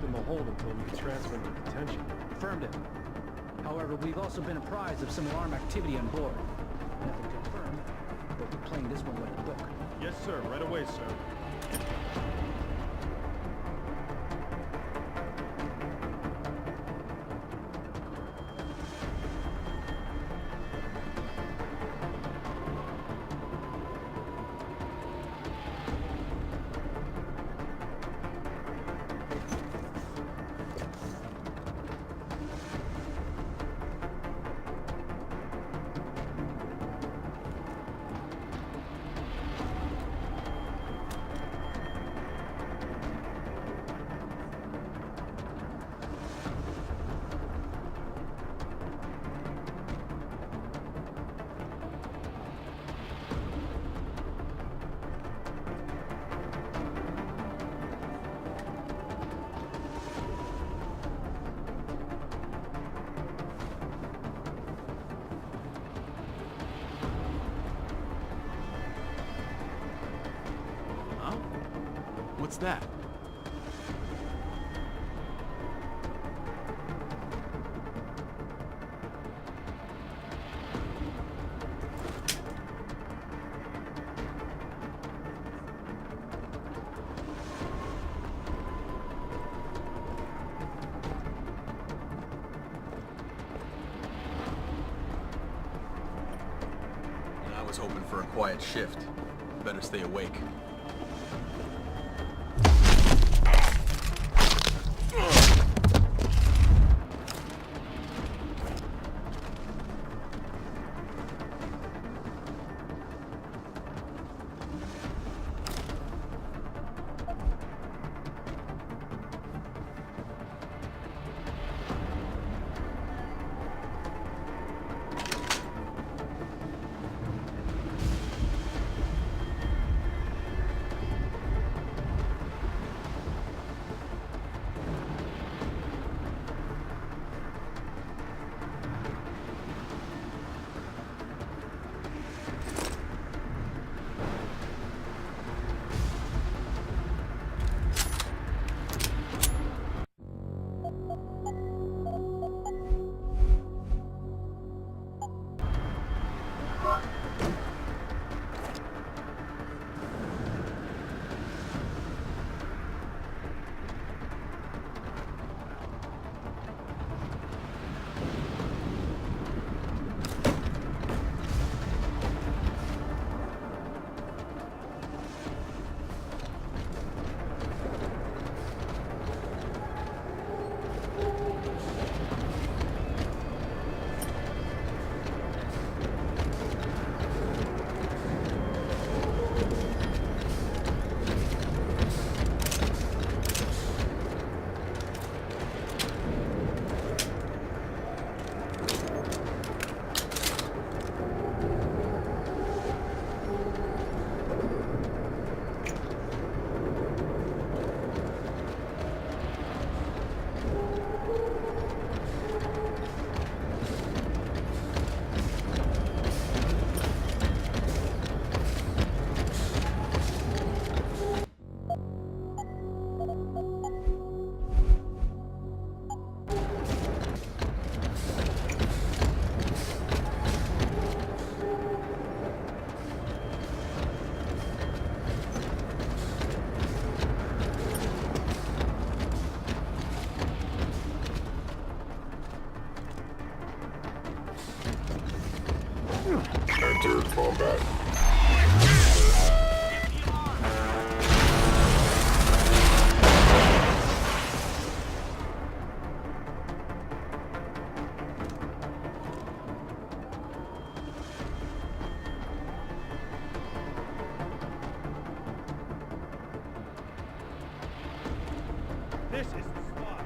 in the hold until we can transfer them to detention. Affirmative. However, we've also been apprised of some alarm activity on board. Nothing confirmed, but we're playing this one like a book. Yes, sir. Right away, sir. What's that? I was hoping for a quiet shift. Better stay awake. Enter combat. This is the spot.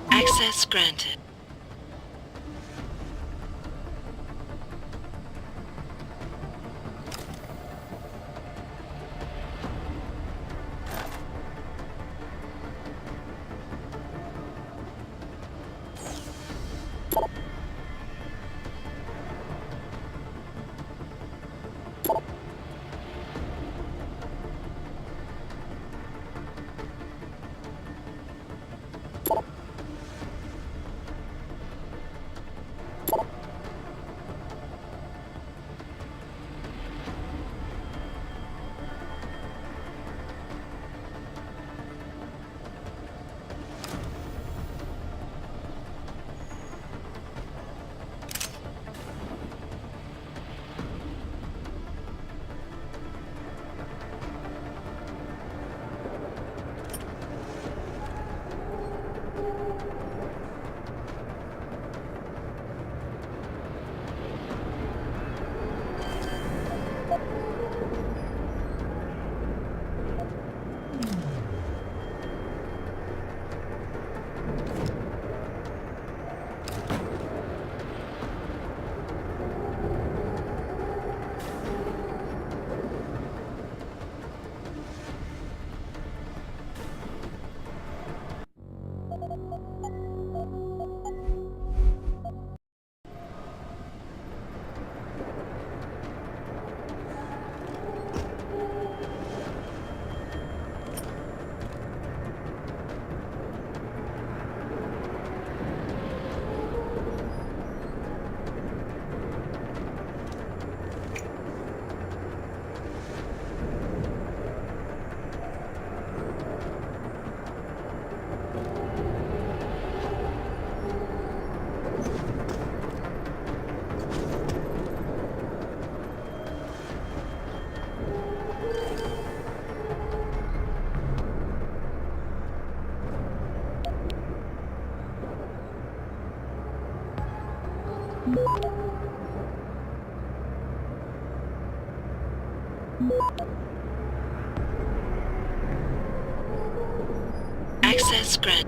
Access granted. Access granted.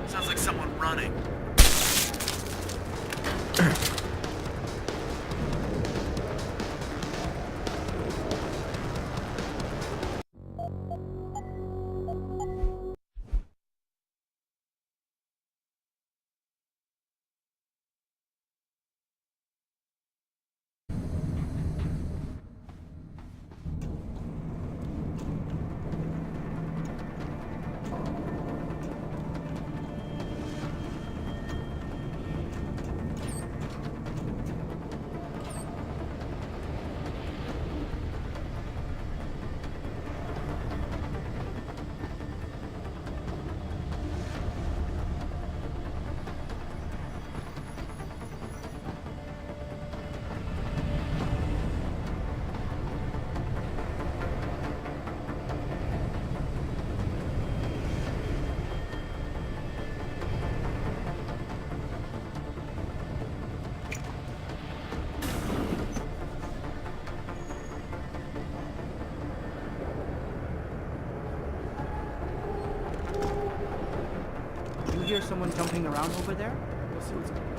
Sounds like someone running. You hear someone jumping around over there? We'll see what's going on.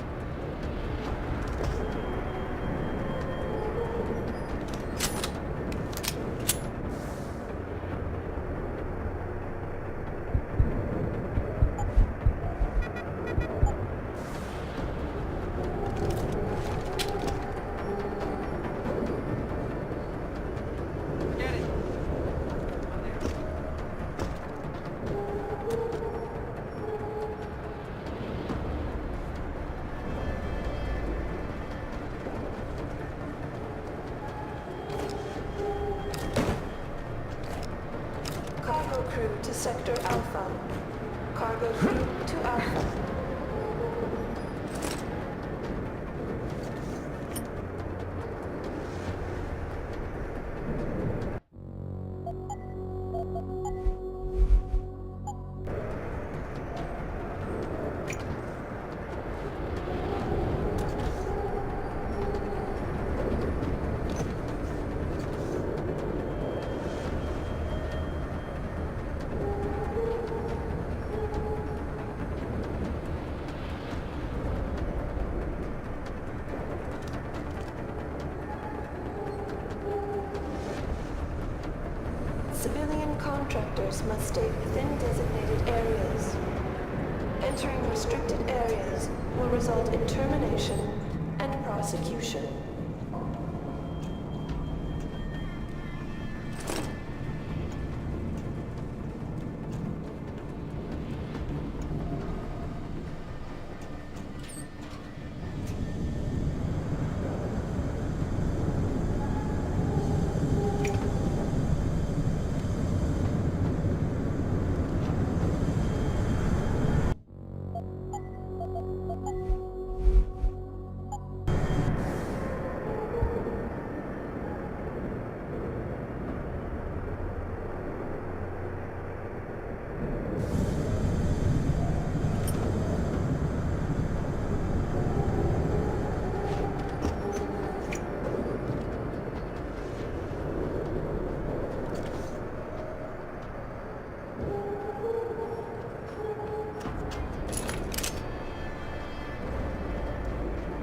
Get it. crew to Sector Alpha. Cargo crew to Alpha. Civilian contractors must stay within designated areas. Entering restricted areas will result in termination and prosecution.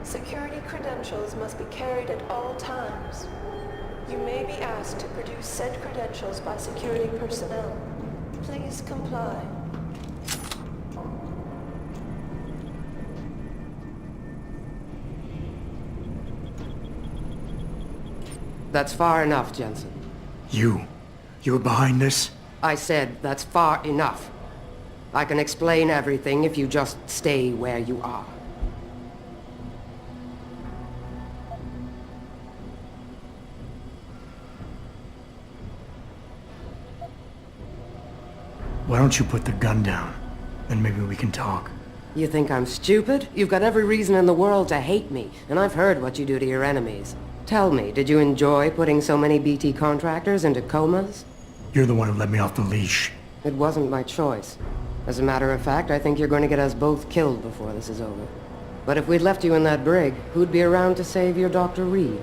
Security credentials must be carried at all times. You may be asked to produce said credentials by security personnel. Please comply. That's far enough, Jensen. You're behind this? I said that's far enough. I can explain everything if you just stay where you are. Why don't you put the gun down? Then maybe we can talk. You think I'm stupid? You've got every reason in the world to hate me, and I've heard what you do to your enemies. Tell me, did you enjoy putting so many BT contractors into comas? You're the one who let me off the leash. It wasn't my choice. As a matter of fact, I think you're going to get us both killed before this is over. But if we'd left you in that brig, who'd be around to save your Dr. Reed?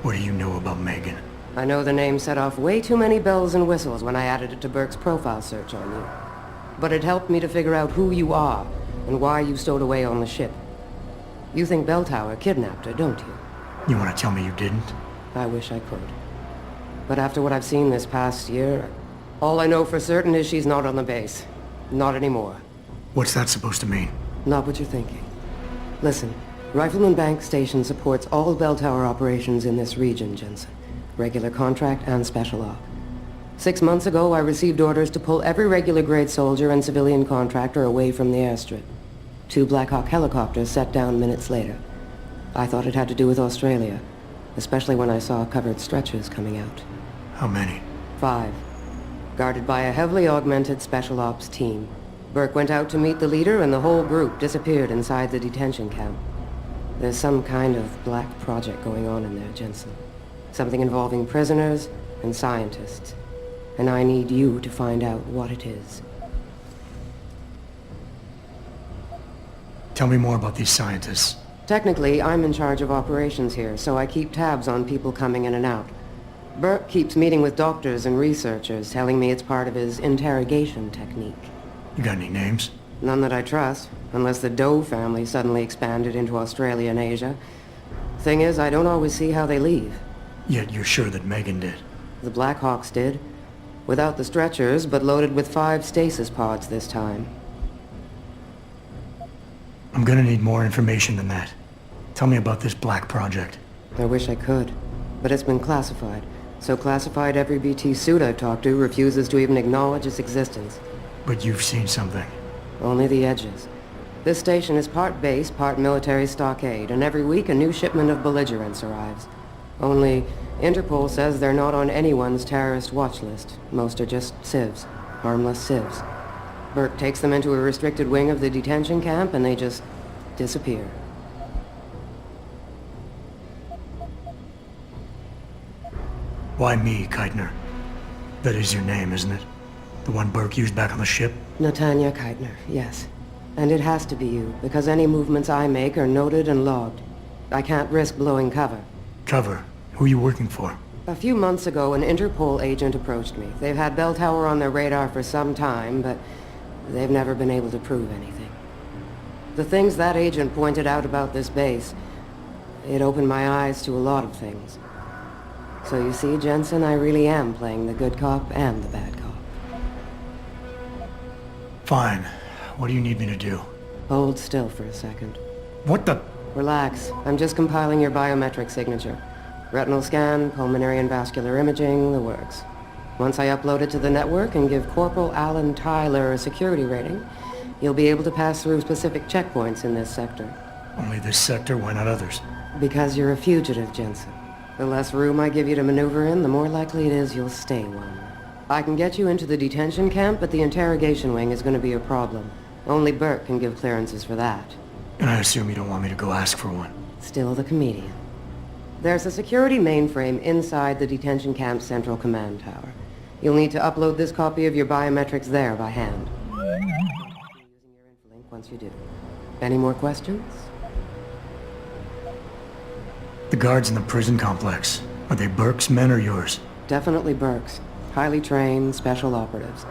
What do you know about Megan? I know the name set off way too many bells and whistles when I added it to Burke's profile search on you. But it helped me to figure out who you are and why you stowed away on the ship. You think Belltower kidnapped her, don't you? You want to tell me you didn't? I wish I could. But after what I've seen this past year, all I know for certain is she's not on the base. Not anymore. What's that supposed to mean? Not what you're thinking. Listen, Rifleman Bank Station supports all Belltower operations in this region, Jensen. Regular contract and special op. 6 months ago, I received orders to pull every regular grade soldier and civilian contractor away from the airstrip. 2 Black Hawk helicopters set down minutes later. I thought it had to do with Australia, especially when I saw covered stretchers coming out. How many? 5. Guarded by a heavily augmented special ops team. Burke went out to meet the leader and the whole group disappeared inside the detention camp. There's some kind of black project going on in there, Jensen. Something involving prisoners and scientists. And I need you to find out what it is. Tell me more about these scientists. Technically, I'm in charge of operations here, so I keep tabs on people coming in and out. Burke keeps meeting with doctors and researchers, telling me it's part of his interrogation technique. You got any names? None that I trust, unless the Doe family suddenly expanded into Australia and Asia. Thing is, I don't always see how they leave. Yet you're sure that Megan did. The Black Hawks did. Without the stretchers, but loaded with 5 stasis pods this time. I'm gonna need more information than that. Tell me about this black project. I wish I could, but it's been classified. So classified every BT suit I've talked to refuses to even acknowledge its existence. But you've seen something. Only the edges. This station is part base, part military stockade, and every week a new shipment of belligerents arrives. Only, Interpol says they're not on anyone's terrorist watch list. Most are just civs. Harmless civs. Burke takes them into a restricted wing of the detention camp and they just disappear. Why me, Keitner? That is your name, isn't it? The one Burke used back on the ship? Natanya Keitner, yes. And it has to be you, because any movements I make are noted and logged. I can't risk blowing cover. Cover? Who are you working for? A few months ago, an Interpol agent approached me. They've had Bell Tower on their radar for some time, but they've never been able to prove anything. The things that agent pointed out about this base, it opened my eyes to a lot of things. So you see, Jensen, I really am playing the good cop and the bad cop. Fine. What do you need me to do? Hold still for a second. What the... Relax. I'm just compiling your biometric signature. Retinal scan, pulmonary and vascular imaging, the works. Once I upload it to the network and give Corporal Alan Tyler a security rating, you'll be able to pass through specific checkpoints in this sector. Only this sector, why not others? Because you're a fugitive, Jensen. The less room I give you to maneuver in, the more likely it is you'll stay one. I can get you into the detention camp, but the interrogation wing is going to be a problem. Only Burke can give clearances for that. And I assume you don't want me to go ask for one. Still the comedian. There's a security mainframe inside the detention camp's central command tower. You'll need to upload this copy of your biometrics there by hand. Using your Infolink once you do. Any more questions? The guards in the prison complex, are they Burke's men or yours? Definitely Burke's. Highly trained, special operatives.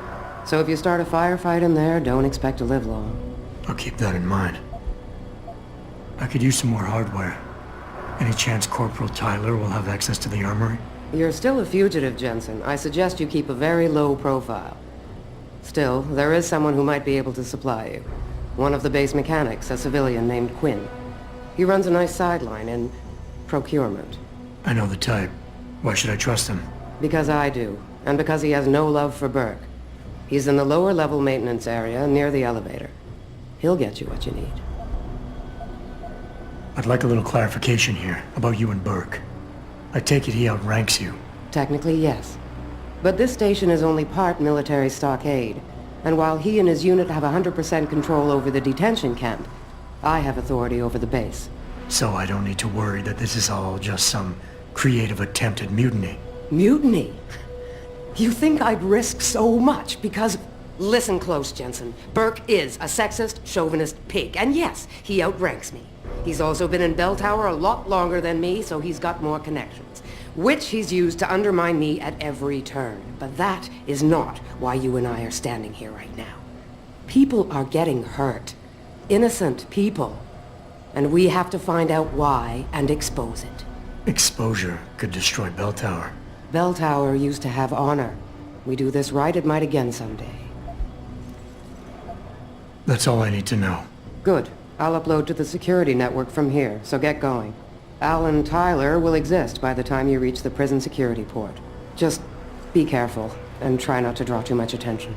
So if you start a firefight in there, don't expect to live long. I'll keep that in mind. I could use some more hardware. Any chance Corporal Tyler will have access to the armory? You're still a fugitive, Jensen. I suggest you keep a very low profile. Still, there is someone who might be able to supply you. One of the base mechanics, a civilian named Quinn. He runs a nice sideline in procurement. I know the type. Why should I trust him? Because I do, and because he has no love for Burke. He's in the lower level maintenance area near the elevator. He'll get you what you need. I'd like a little clarification here about you and Burke. I take it he outranks you. Technically, yes. But this station is only part military stockade, and while he and his unit have 100% control over the detention camp, I have authority over the base. So I don't need to worry that this is all just some creative attempt at mutiny. Mutiny? You think I'd risk so much because... Listen close, Jensen. Burke is a sexist, chauvinist pig, and yes, he outranks me. He's also been in Bell Tower a lot longer than me, so he's got more connections, which he's used to undermine me at every turn. But that is not why you and I are standing here right now. People are getting hurt. Innocent people. And we have to find out why and expose it. Exposure could destroy Bell Tower. Bell Tower used to have honor. We do this right, it might again someday. That's all I need to know. Good. I'll upload to the security network from here, so get going. Alan Tyler will exist by the time you reach the prison security port. Just be careful, and try not to draw too much attention.